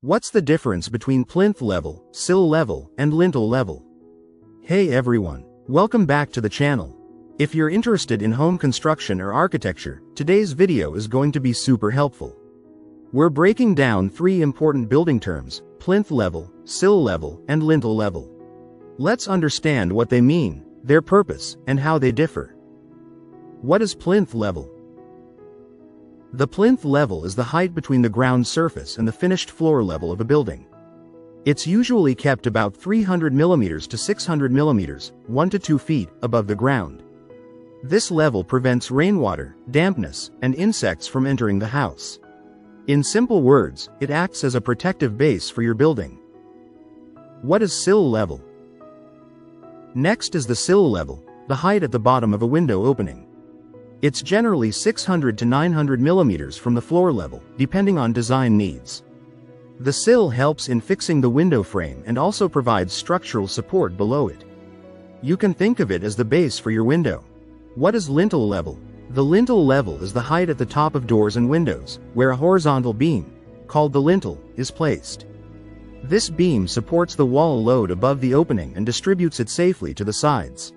What's the difference between plinth level, sill level, and lintel level? Hey everyone, welcome back to the channel. If you're interested in home construction or architecture, today's video is going to be super helpful. We're breaking down three important building terms: plinth level, sill level, and lintel level. Let's understand what they mean, their purpose, and how they differ. What is plinth level? The plinth level is the height between the ground surface and the finished floor level of a building. It's usually kept about 300 mm to 600 mm, 1 to 2 feet, above the ground. This level prevents rainwater, dampness, and insects from entering the house. In simple words, it acts as a protective base for your building. What is sill level? Next is the sill level, the height at the bottom of a window opening. It's generally 600 to 900 mm from the floor level, depending on design needs. The sill helps in fixing the window frame and also provides structural support below it. You can think of it as the base for your window. What is lintel level? The lintel level is the height at the top of doors and windows, where a horizontal beam, called the lintel, is placed. This beam supports the wall load above the opening and distributes it safely to the sides.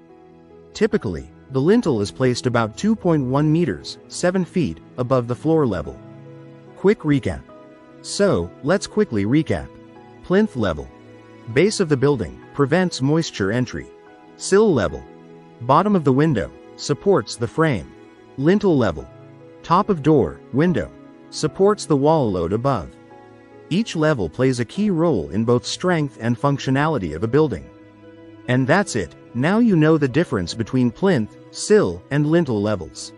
Typically, the lintel is placed about 2.1 meters, 7 feet, above the floor level. Quick recap. So, let's quickly recap. Plinth level. Base of the building, prevents moisture entry. Sill level. Bottom of the window, supports the frame. Lintel level. Top of door, window, supports the wall load above. Each level plays a key role in both strength and functionality of a building. And that's it, now you know the difference between plinth, sill, and lintel levels.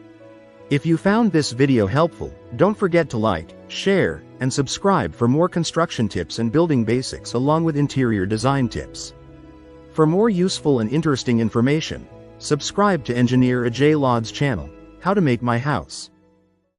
If you found this video helpful, don't forget to like, share, and subscribe for more construction tips and building basics along with interior design tips. For more useful and interesting information, subscribe to Engineer Ajay Lod's channel, How to Make My House.